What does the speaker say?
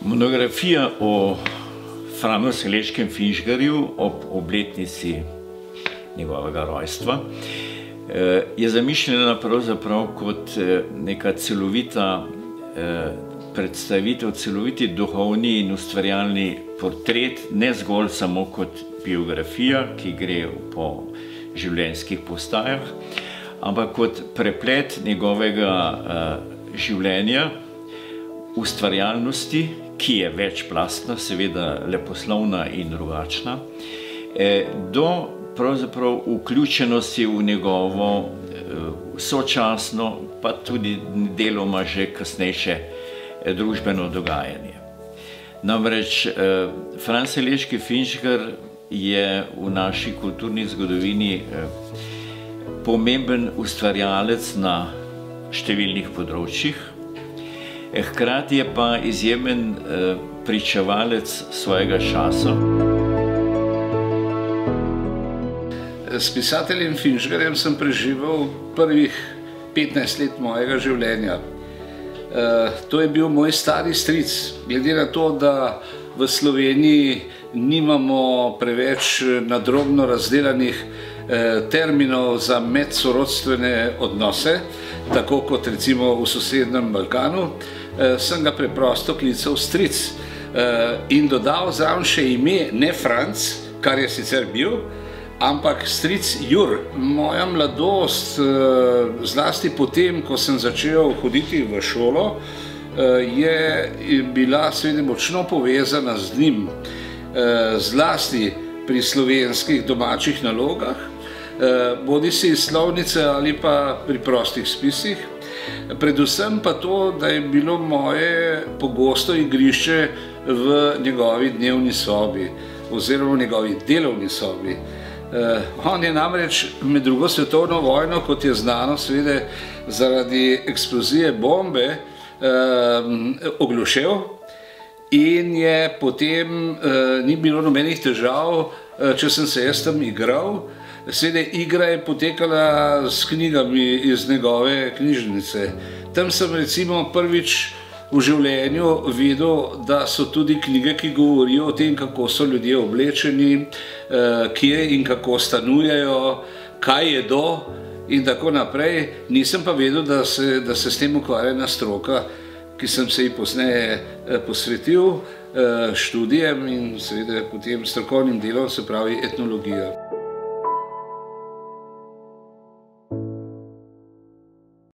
Monografija o Franu Selečkem Finžgarju ob obletnici njegovega rojstva je zamišljena pravzaprav kot neka celovita predstavitev, celoviti duhovni in ustvarjalni portret, ne zgolj samo kot biografija, ki gre po življenjskih postajah, ampak kot preplet njegovega življenja, ustvarjalnosti, ki je večplastna, seveda leposlovna in drugačna, do pravzaprav vključenosti v njegovo sočasno, pa tudi deloma že kasnejše družbeno dogajanje. Namreč Fran Selečki Finžgar je v naši kulturni zgodovini pomemben ustvarjalec na številnih področjih, hkrati je pa izjemen pričevalec svojega časa. S pisateljem Finžgarjem sem preživel prvih 15 let mojega življenja. To je bil moj stari stric. Glede na to, da v Sloveniji nimamo preveč nadrobno razdelanih terminov za medsorodstvene odnose, tako kot recimo v sosednjem Balkanu, sem ga preprosto klical stric in dodal zraven še ime, ne Franc, kar je sicer bil, ampak stric Jur. Moja mladost, zlasti potem, ko sem začel hoditi v šolo, je bila seveda močno povezana z njim, zlasti pri slovenskih domačih nalogah, bodisi iz slovnice ali pa pri prostih spisih. Predvsem pa to, da je bilo moje pogosto igrišče v njegovi dnevni sobi oziroma v njegovi delovni sobi. On je namreč med drugo svetovno vojno, kot je znano, seveda zaradi eksplozije bombe oglušel in je potem ni bilo nobenih težav, če sem se jaz tam igral. Seveda igra je potekala s knjigami iz njegove knjižnice. Tam sem recimo prvič v življenju videl, da so tudi knjige, ki govorijo o tem, kako so ljudje oblečeni, kje in kako stanujejo, kaj jedo in tako naprej. Nisem pa vedel, da se s tem ukvarja ena stroka, ki sem se ji pozneje posvetil študijem in seveda potem strokovnim delom, se pravi etnologija.